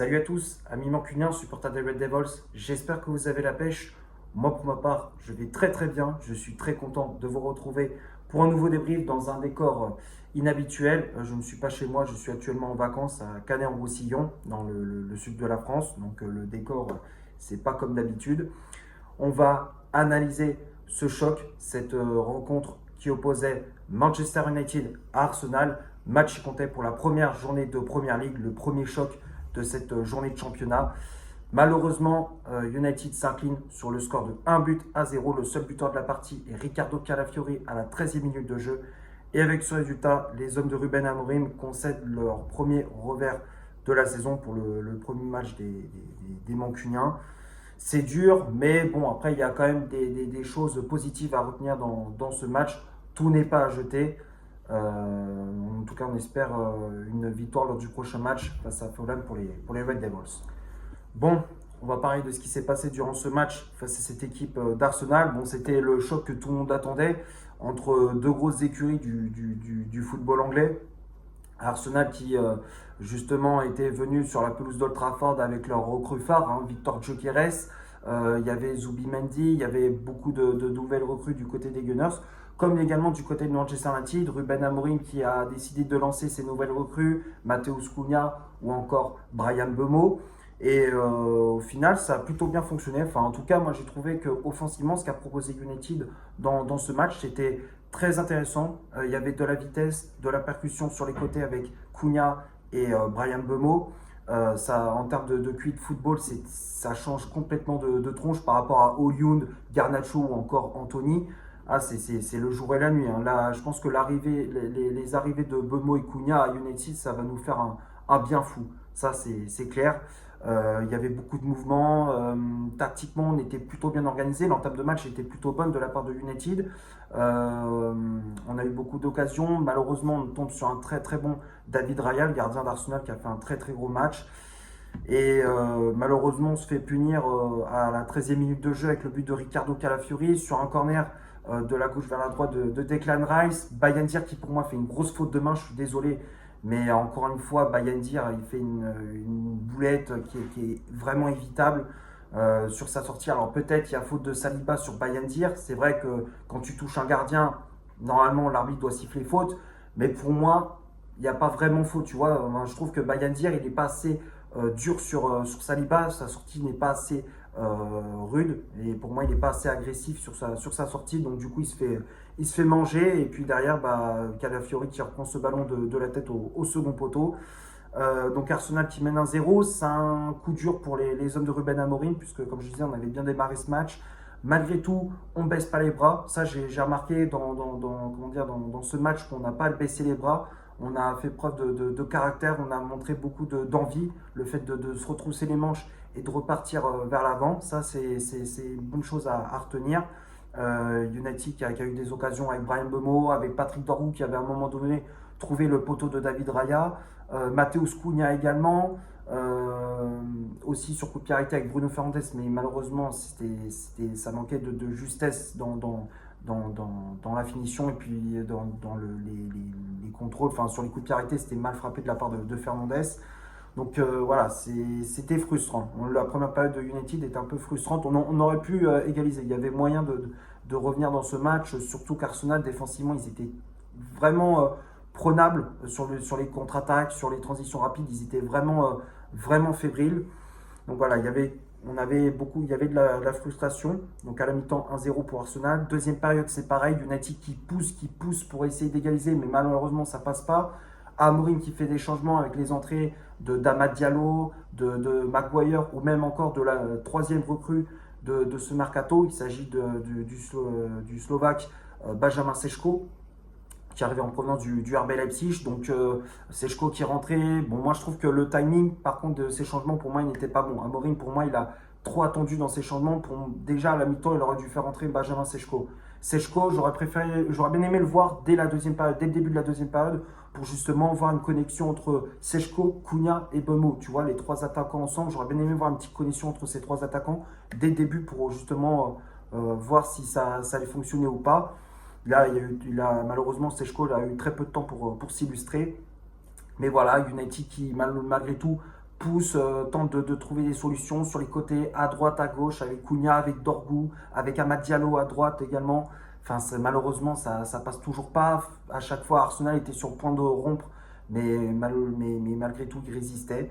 Salut à tous, amis mancuniens, supporters des Red Devils. J'espère que vous avez la pêche. Moi, pour ma part, je vais très très bien. Je suis très content de vous retrouver pour un nouveau débrief dans un décor inhabituel. Je ne suis pas chez moi, je suis actuellement en vacances à Canet-en-Roussillon, dans le sud de la France. Donc le décor, c'est pas comme d'habitude. On va analyser ce choc, cette rencontre qui opposait Manchester United à Arsenal. Match qui comptait pour la première journée de Premier League, le premier choc de cette journée de championnat. Malheureusement, United s'incline sur le score de 1-0. Le seul buteur de la partie est Riccardo Calafiori à la 13e minute de jeu. Et avec ce résultat, les hommes de Ruben Amorim concèdent leur premier revers de la saison pour le premier match des Mancuniens. C'est dur, mais bon, après, il y a quand même des choses positives à retenir dans ce match. Tout n'est pas à jeter. En tout cas, on espère une victoire lors du prochain match face à Fulham pour les Red Devils. Bon, on va parler de ce qui s'est passé durant ce match face à cette équipe d'Arsenal. Bon, c'était le choc que tout le monde attendait entre deux grosses écuries du football anglais. Arsenal qui justement était venu sur la pelouse d'Old Trafford avec leur recrue phare, Victor Gyökeres. Il y avait Zubimendi, il y avait beaucoup de nouvelles recrues du côté des Gunners, comme également du côté de Manchester United, Ruben Amorim qui a décidé de lancer ses nouvelles recrues, Matheus Cunha ou encore Bryan Mbeumo. Et au final, ça a plutôt bien fonctionné. Enfin, en tout cas, moi j'ai trouvé qu'offensivement, ce qu'a proposé United dans ce match, c'était très intéressant. Il y avait de la vitesse, de la percussion sur les côtés avec Cunha et Bryan Mbeumo. En termes de QI de football, ça change complètement de tronche par rapport à Højlund, Garnacho ou encore Anthony. C'est le jour et la nuit. Là, je pense que les arrivées de Mbeumo et Cunha à United, ça va nous faire un bien fou. Ça, c'est clair. Il y avait beaucoup de mouvements. Tactiquement, on était plutôt bien organisé. L'entame de match était plutôt bonne de la part de United. On a eu beaucoup d'occasions. Malheureusement, on tombe sur un très très bon David Raya, le gardien d'Arsenal, qui a fait un très très gros match. Et malheureusement, on se fait punir à la 13e minute de jeu avec le but de Riccardo Calafiori sur un corner de la gauche vers la droite de Declan Rice. Bayendir qui pour moi fait une grosse faute de main, je suis désolé. Mais encore une fois, Bayendir, il fait une boulette qui est vraiment évitable sur sa sortie. Alors peut-être il y a faute de Saliba sur Bayendir. C'est vrai que quand tu touches un gardien, normalement l'arbitre doit siffler faute. Mais pour moi, il n'y a pas vraiment faute. Tu vois, je trouve que Bayendir, il n'est pas assez dur sur Saliba. Sa sortie n'est pas assez rude. Et pour moi, il n'est pas assez agressif sur sa sortie. Donc du coup, il se fait manger. Et puis derrière, Calafiori qui reprend ce ballon de la tête au second poteau. Donc Arsenal qui mène 1-0. C'est un coup dur pour les hommes de Ruben Amorim, puisque comme je disais, on avait bien démarré ce match. Malgré tout, on ne baisse pas les bras. Ça, j'ai remarqué dans ce match qu'on n'a pas à baisser les bras. On a fait preuve de caractère, on a montré beaucoup d'envie, le fait de se retrousser les manches et de repartir vers l'avant. Ça, c'est une bonne chose à retenir. United qui a eu des occasions avec Bryan Mbeumo, avec Patrick Dorgu qui avait à un moment donné trouvé le poteau de David Raya, Matheus Cunha également, aussi sur coup de pied arrêté avec Bruno Fernandes, mais malheureusement ça manquait de justesse dans la finition et puis dans les contrôles, enfin sur les coups de pied arrêtés c'était mal frappé de la part de Fernandes. Donc voilà, c'était frustrant. La première période de United était un peu frustrante. On aurait pu égaliser. Il y avait moyen de revenir dans ce match, surtout qu'Arsenal, défensivement, ils étaient vraiment prenables sur les contre-attaques, sur les transitions rapides. Ils étaient vraiment fébriles. Donc voilà, il y avait de la frustration. Donc à la mi-temps, 1-0 pour Arsenal. Deuxième période, c'est pareil. United qui pousse pour essayer d'égaliser, mais malheureusement, ça passe pas. Amorim qui fait des changements avec les entrées d'Amad Diallo, de Maguire ou même encore de la troisième recrue de ce mercato. Il s'agit du Slovaque Benjamin Seško qui arrivait en provenance du RB Leipzig. Donc Seško qui est rentré. Bon, moi je trouve que le timing par contre de ces changements pour moi il n'était pas bon. Amorim pour moi il a trop attendu dans ces changements. Déjà à la mi-temps il aurait dû faire entrer Benjamin Seško. Seško, j'aurais bien aimé le voir dès le début de la deuxième période, pour justement voir une connexion entre Seško, Cunha et Mbeumo. Tu vois, les trois attaquants ensemble, j'aurais bien aimé voir une petite connexion entre ces trois attaquants dès le début pour justement voir si ça allait fonctionner ou pas. Là, malheureusement, Seško a eu très peu de temps pour s'illustrer. Mais voilà, United qui, malgré tout, pousse, tente de trouver des solutions sur les côtés, à droite, à gauche, avec Cunha, avec Dorgu, avec Amad Diallo à droite également. Enfin, malheureusement, ça passe toujours pas. À chaque fois, Arsenal était sur le point de rompre, mais malgré tout, il résistait.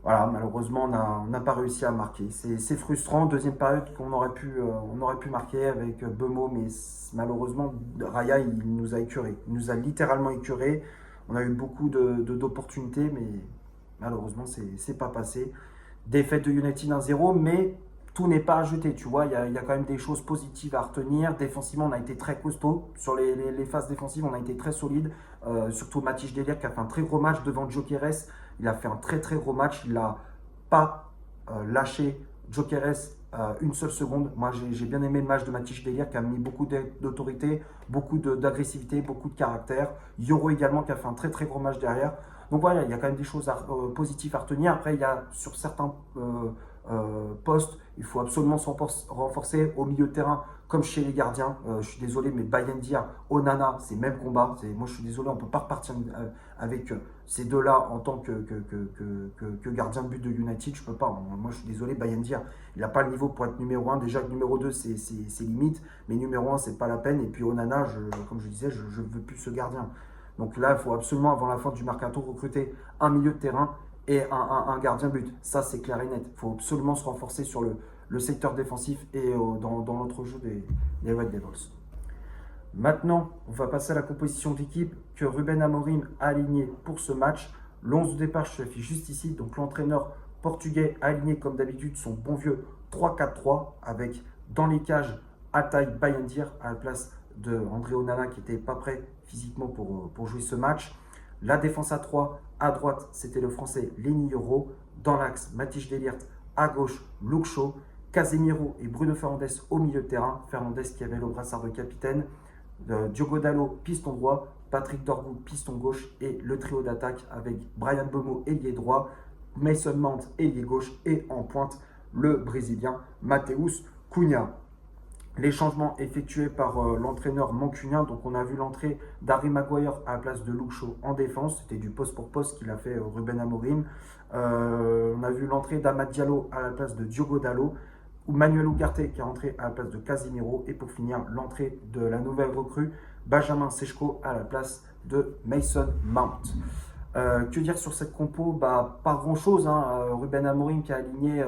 Voilà, malheureusement, on n'a pas réussi à marquer. C'est frustrant. Deuxième période on aurait pu marquer avec Bemo, mais malheureusement, Raya, il nous a écœurés. Il nous a littéralement écœurés. On a eu beaucoup d'opportunités, mais malheureusement, c'est pas passé. Défaite de United 1-0, mais tout n'est pas à jeter. Tu vois, il y a quand même des choses positives à retenir. Défensivement, on a été très costaud. Sur les phases défensives, on a été très solide. Surtout Matthijs de Ligt qui a fait un très gros match devant Gyökeres. Il a fait un très très gros match. Il n'a pas lâché Gyökeres une seule seconde. Moi, j'ai bien aimé le match de Matthijs de Ligt qui a mis beaucoup d'autorité, beaucoup d'agressivité, beaucoup de caractère. Yoro également qui a fait un très très gros match derrière. Donc voilà, il y a quand même des choses positives à retenir. Après, il y a sur certains postes, il faut absolument se renforcer au milieu de terrain, comme chez les gardiens. Je suis désolé, mais Bayindir, Onana, c'est le même combat. Moi, je suis désolé, on ne peut pas repartir avec ces deux-là en tant que gardien de but de United. Je peux pas. Moi, je suis désolé, Bayindir, il n'a pas le niveau pour être numéro 1. Déjà, numéro 2, c'est limite, mais numéro 1, c'est pas la peine. Et puis Onana, comme je disais, je ne veux plus ce gardien. Donc là, il faut absolument, avant la fin du mercato, recruter un milieu de terrain et un gardien but. Ça, c'est clair et net. Il faut absolument se renforcer sur le secteur défensif et dans l'autre jeu des Red Devils. Maintenant, on va passer à la composition d'équipe que Ruben Amorim a alignée pour ce match. L'11 de départ, je l'affiche juste ici. Donc l'entraîneur portugais a aligné comme d'habitude son bon vieux 3-4-3 avec dans les cages Altay Bayindir à la place de André Onana qui n'était pas prêt physiquement pour jouer ce match. La défense à 3, à droite, c'était le français Lenny Yoro. Dans l'axe, Matthijs de Ligt. À gauche, Luke Shaw. Casemiro et Bruno Fernandes au milieu de terrain. Fernandes qui avait le brassard de capitaine. Diogo Dalot, piston droit. Patrick Dorgu, piston gauche. Et le trio d'attaque avec Bryan Mbeumo, ailier droit. Mason Mount, ailier gauche. Et en pointe, le Brésilien Matheus Cunha. Les changements effectués par l'entraîneur mancunien. Donc on a vu l'entrée d'Harry Maguire à la place de Luke Shaw en défense. C'était du poste pour poste qu'il a fait Ruben Amorim. On a vu l'entrée d'Amad Diallo à la place de Diogo Dalot. Ou Manuel Ugarte qui est entré à la place de Casemiro. Et pour finir, l'entrée de la nouvelle recrue, Benjamin Sesko à la place de Mason Mount. Que dire sur cette compo? Pas grand chose. Ruben Amorim qui a aligné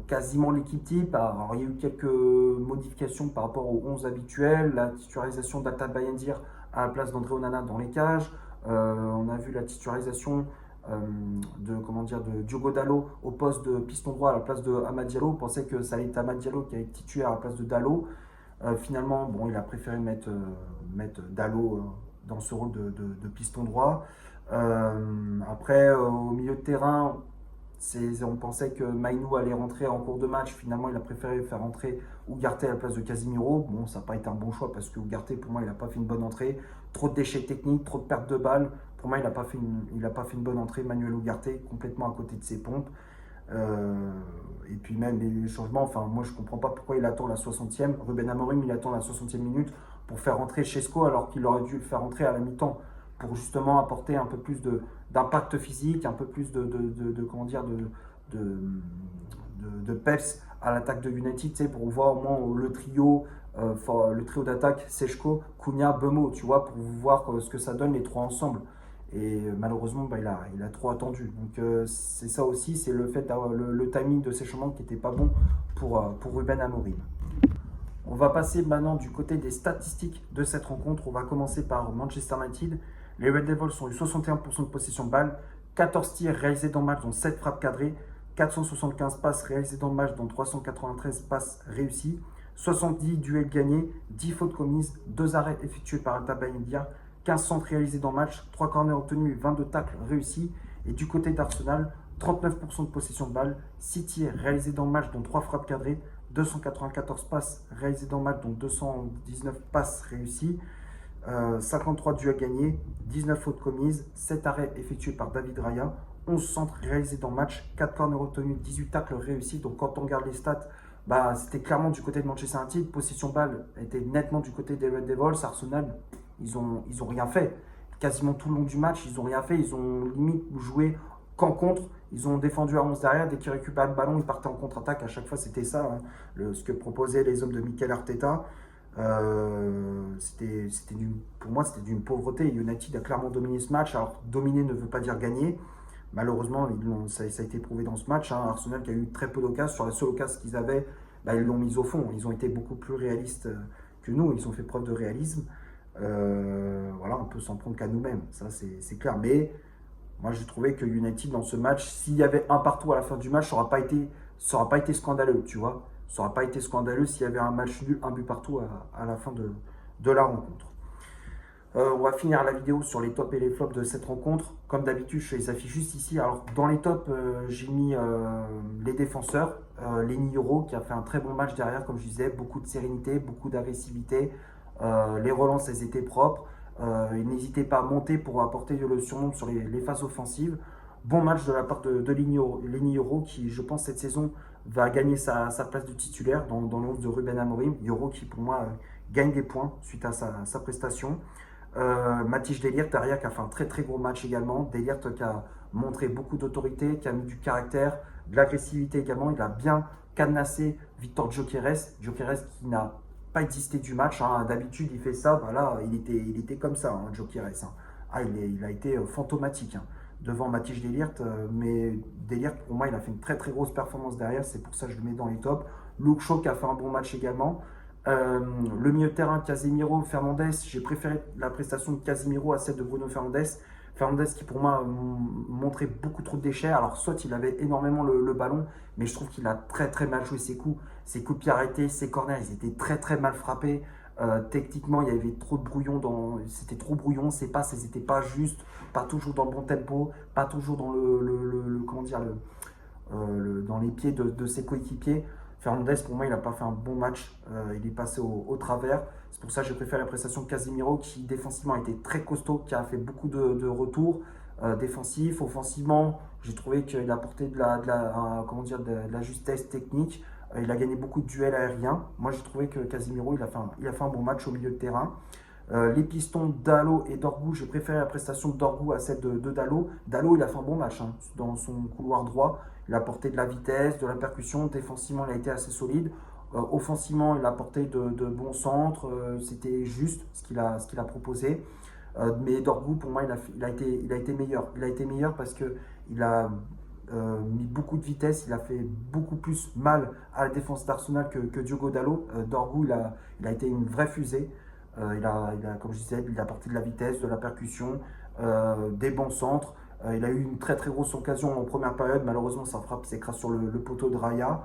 quasiment l'équipe type. Alors, il y a eu quelques modifications par rapport aux 11 habituels. La titularisation d'Alta Bayindir à la place d'André Onana dans les cages. On a vu la titularisation de Diogo Dalot au poste de piston droit à la place de Amad Diallo. On pensait que ça allait être Amad Diallo qui allait être titulaire à la place de Dalot. Finalement, il a préféré mettre Dalot dans ce rôle de piston droit. Après, au milieu de terrain, on pensait que Mainou allait rentrer en cours de match. Finalement, il a préféré faire rentrer Ugarte à la place de Casemiro. Bon, ça n'a pas été un bon choix parce que Ugarte, pour moi, il n'a pas fait une bonne entrée. Trop de déchets techniques, trop de pertes de balles. Pour moi, il n'a pas fait une bonne entrée. Manuel Ugarte, complètement à côté de ses pompes. Et puis même les changements, moi je ne comprends pas pourquoi il attend la 60e. Ruben Amorim, il attend la 60e minute pour faire rentrer Sesko alors qu'il aurait dû le faire rentrer à la mi-temps pour justement apporter un peu plus d'impact physique, un peu plus de peps à l'attaque de United, pour voir au moins le trio d'attaque Sesko, Cunha, Mbeumo, tu vois, pour voir ce que ça donne les trois ensemble. Et malheureusement, il a trop attendu. Donc c'est ça aussi, c'est le fait d'avoir le timing de ces changements qui n'était pas bon pour Ruben Amorim. On va passer maintenant du côté des statistiques de cette rencontre. On va commencer par Manchester United. Les Red Devils ont eu 61% de possession de balle, 14 tirs réalisés dans le match, dont 7 frappes cadrées, 475 passes réalisées dans le match, dont 393 passes réussies, 70 duels gagnés, 10 fautes commises, 2 arrêts effectués par Alta Bayindir, 15 centres réalisés dans le match, 3 corners obtenus, 22 tacles réussis. Et du côté d'Arsenal, 39% de possession de balle, 6 tirs réalisés dans le match, dont 3 frappes cadrées, 294 passes réalisées dans le match, dont 219 passes réussies, 53 duels gagnés, 19 fautes commises, 7 arrêts effectués par David Raya, 11 centres réalisés dans le match, 4 corners obtenus, 18 tacles réussis. Donc quand on regarde les stats, c'était clairement du côté de Manchester United. Possession balle était nettement du côté des Red Devils. Arsenal, ils ont rien fait. Quasiment tout le long du match, ils n'ont rien fait. Ils ont limite joué qu'en contre. Ils ont défendu à 11 derrière. Dès qu'ils récupéraient le ballon, ils partaient en contre-attaque. À chaque fois, c'était ça, hein, ce que proposaient les hommes de Mikel Arteta. Pour moi, c'était d'une pauvreté. United a clairement dominé ce match. Alors, dominer ne veut pas dire gagner. Malheureusement, ça a été prouvé dans ce match, hein. Arsenal qui a eu très peu d'occasions. Sur la seule occasion qu'ils avaient, ils l'ont mise au fond. Ils ont été beaucoup plus réalistes que nous. Ils ont fait preuve de réalisme. Voilà, on peut s'en prendre qu'à nous-mêmes. Ça, c'est clair. Mais moi, j'ai trouvé que United, dans ce match, s'il y avait un partout à la fin du match, ça n'aurait pas été scandaleux, tu vois. Ça n'aurait pas été scandaleux s'il y avait un match nul, un but partout à la fin de la rencontre. On va finir la vidéo sur les tops et les flops de cette rencontre. Comme d'habitude, je les affiche juste ici. Alors, dans les tops, j'ai mis les défenseurs. Lenny Yoro qui a fait un très bon match derrière, comme je disais. Beaucoup de sérénité, beaucoup d'agressivité. Les relances, elles étaient propres. Il n'hésitait pas à monter pour apporter le surnom sur les phases offensives. Bon match de la part de Lenny Yoro qui, je pense, cette saison va gagner sa place de titulaire dans le 11 de Ruben Amorim. Yoro qui, pour moi, gagne des points suite à sa prestation. Matthijs de Ligt derrière qui a fait un très très gros match également. De Ligt qui a montré beaucoup d'autorité, qui a mis du caractère, de l'agressivité également. Il a bien cadenassé Victor Gyökeres. Gyökeres qui n'a pas existé du match, hein. D'habitude il fait ça, là il était comme ça, hein, Gyökeres, hein. Il a été fantomatique, hein, devant Matthijs de Ligt. Mais De Ligt, pour moi, il a fait une très très grosse performance derrière. C'est pour ça que je le mets dans les tops. Luke Shaw qui a fait un bon match également. Le milieu de terrain, Casemiro, Fernandes, j'ai préféré la prestation de Casemiro à celle de Bruno Fernandes. Fernandes qui pour moi montrait beaucoup trop de déchets. Alors soit il avait énormément le ballon, mais je trouve qu'il a très très mal joué ses coups de pied arrêtés, ses corners, ils étaient très très mal frappés. Techniquement, il y avait trop de brouillon, c'était trop brouillon, ses passes, elles n'étaient pas justes, pas toujours dans le bon tempo, pas toujours dans comment dire, dans les pieds de ses coéquipiers. Fernandes, pour moi, il n'a pas fait un bon match. Il est passé au travers. C'est pour ça que j'ai préféré la prestation de Casemiro, qui défensivement a été très costaud, qui a fait beaucoup de retours défensifs. Offensivement, j'ai trouvé qu'il a apporté de la justesse technique. Il a gagné beaucoup de duels aériens. Moi, j'ai trouvé que Casemiro, il a fait un bon match au milieu de terrain. Les pistons Dalot et Dorgu, j'ai préféré la prestation de Dorgu à celle de Dalot. Dalot, il a fait un bon match, hein, dans son couloir droit. Il a apporté de la vitesse, de la percussion. Défensivement, il a été assez solide. Offensivement, il a apporté de bons centres. C'était juste ce qu'il a proposé. Mais Dorgu, pour moi, il a été meilleur. Il a été meilleur parce qu'il a mis beaucoup de vitesse. Il a fait beaucoup plus mal à la défense d'Arsenal que Diogo Dalot. Dorgu, il a été une vraie fusée. Comme je disais, il a apporté de la vitesse, de la percussion, des bons centres. Il a eu une très très grosse occasion en première période. Malheureusement, sa frappe s'écrase sur le poteau de Raya.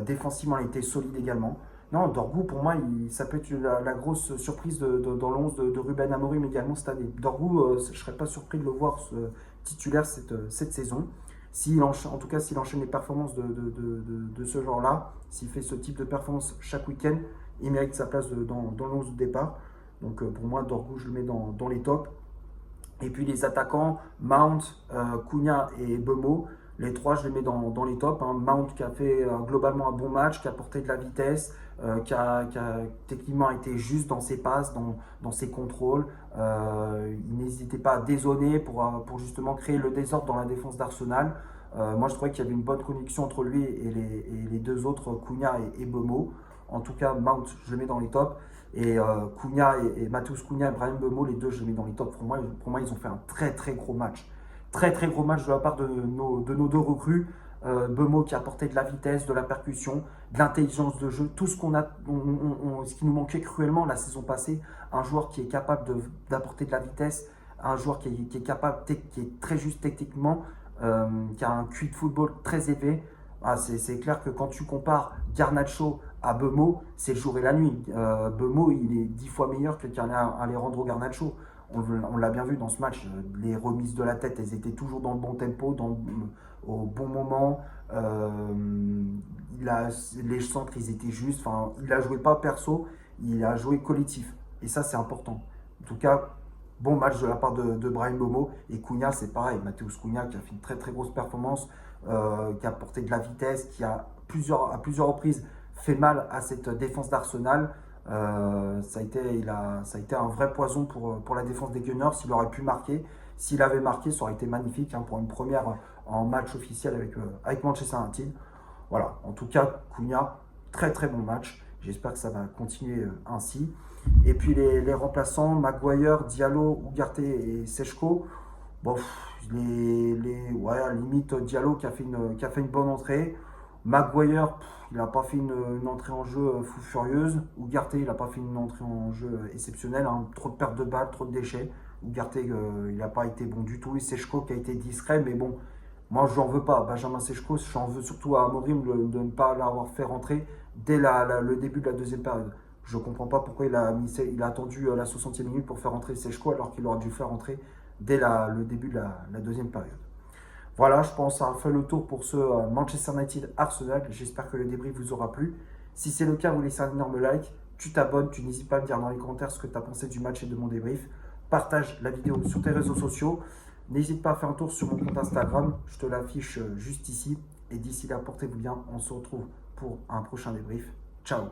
Défensivement, il a été solide également. Non, Dorgu, pour moi, ça peut être la grosse surprise dans l'11 de Ruben Amorim également cette année. Dorgu, je ne serais pas surpris de le voir titulaire cette saison. En tout cas, s'il enchaîne les performances de ce genre-là, s'il fait ce type de performance chaque week-end, il mérite sa place dans l'11 de départ. Donc pour moi, Dorgu, je le mets dans les tops. Et puis les attaquants, Mount, Cunha et Mbeumo, les trois, je les mets dans les tops, hein. Mount qui a fait globalement un bon match, qui a apporté de la vitesse, qui a techniquement été juste dans ses passes, dans ses contrôles. Il n'hésitait pas à dézonner pour justement créer le désordre dans la défense d'Arsenal. Moi, je trouvais qu'il y avait une bonne connexion entre lui et les deux autres, Cunha et Mbeumo. En tout cas, Mount, je le mets dans les tops. Et Cunha et Matheus Cunha et Brahim Mbeumo, les deux, je les mets dans les tops. Pour moi, ils ont fait un très très gros match. Très très gros match de la part de nos deux recrues. Mbeumo qui a apporté de la vitesse, de la percussion, de l'intelligence de jeu, tout ce ce qui nous manquait cruellement la saison passée. Un joueur qui est capable d'apporter de la vitesse, un joueur qui est capable, qui est très juste techniquement, qui a un QI de football très élevé. C'est clair que quand tu compares Garnacho à Mbeumo, c'est le jour et la nuit. Mbeumo, il est 10 fois meilleur que Alejandro Garnacho. On l'a bien vu dans ce match. Les remises de la tête, elles étaient toujours dans le bon tempo, au bon moment. Les centres, ils étaient justes. Enfin, il a joué pas perso, il a joué collectif. Et ça, c'est important. En tout cas, bon match de la part de Brahim Mbeumo. Et Cunha, c'est pareil. Matheus Cunha qui a fait une très très grosse performance, qui a apporté de la vitesse, qui a à plusieurs reprises fait mal à cette défense d'Arsenal. Ça a été un vrai poison pour la défense des Gunners. Il aurait pu marquer. S'il avait marqué, ça aurait été magnifique pour une première en match officiel avec Manchester United. Voilà, en tout cas, Cunha, très très bon match. J'espère que ça va continuer ainsi. Et puis les remplaçants, Maguire, Diallo, Ugarte et Sechko. Bon, ouais, limite Diallo qui a fait une bonne entrée. Maguire, il n'a pas fait une entrée en jeu fou furieuse. Ugarte, il n'a pas fait une entrée en jeu exceptionnelle. Trop de pertes de balles, trop de déchets. Ugarte, il n'a pas été bon du tout. Et Sechko qui a été discret, mais bon, moi je n'en veux pas. Benjamin Sechko, j'en veux surtout à Amorim de ne pas l'avoir fait rentrer dès le début de la deuxième période. Je ne comprends pas pourquoi il a attendu la 60e minute pour faire rentrer Sechko alors qu'il aurait dû faire rentrer dès le début de la deuxième période. Voilà, je pense avoir fait le tour pour ce Manchester United Arsenal. J'espère que le débrief vous aura plu. Si c'est le cas, vous laissez un énorme like. Tu t'abonnes, tu n'hésites pas à me dire dans les commentaires ce que tu as pensé du match et de mon débrief. Partage la vidéo sur tes réseaux sociaux. N'hésite pas à faire un tour sur mon compte Instagram. Je te l'affiche juste ici. Et d'ici là, portez-vous bien. On se retrouve pour un prochain débrief. Ciao.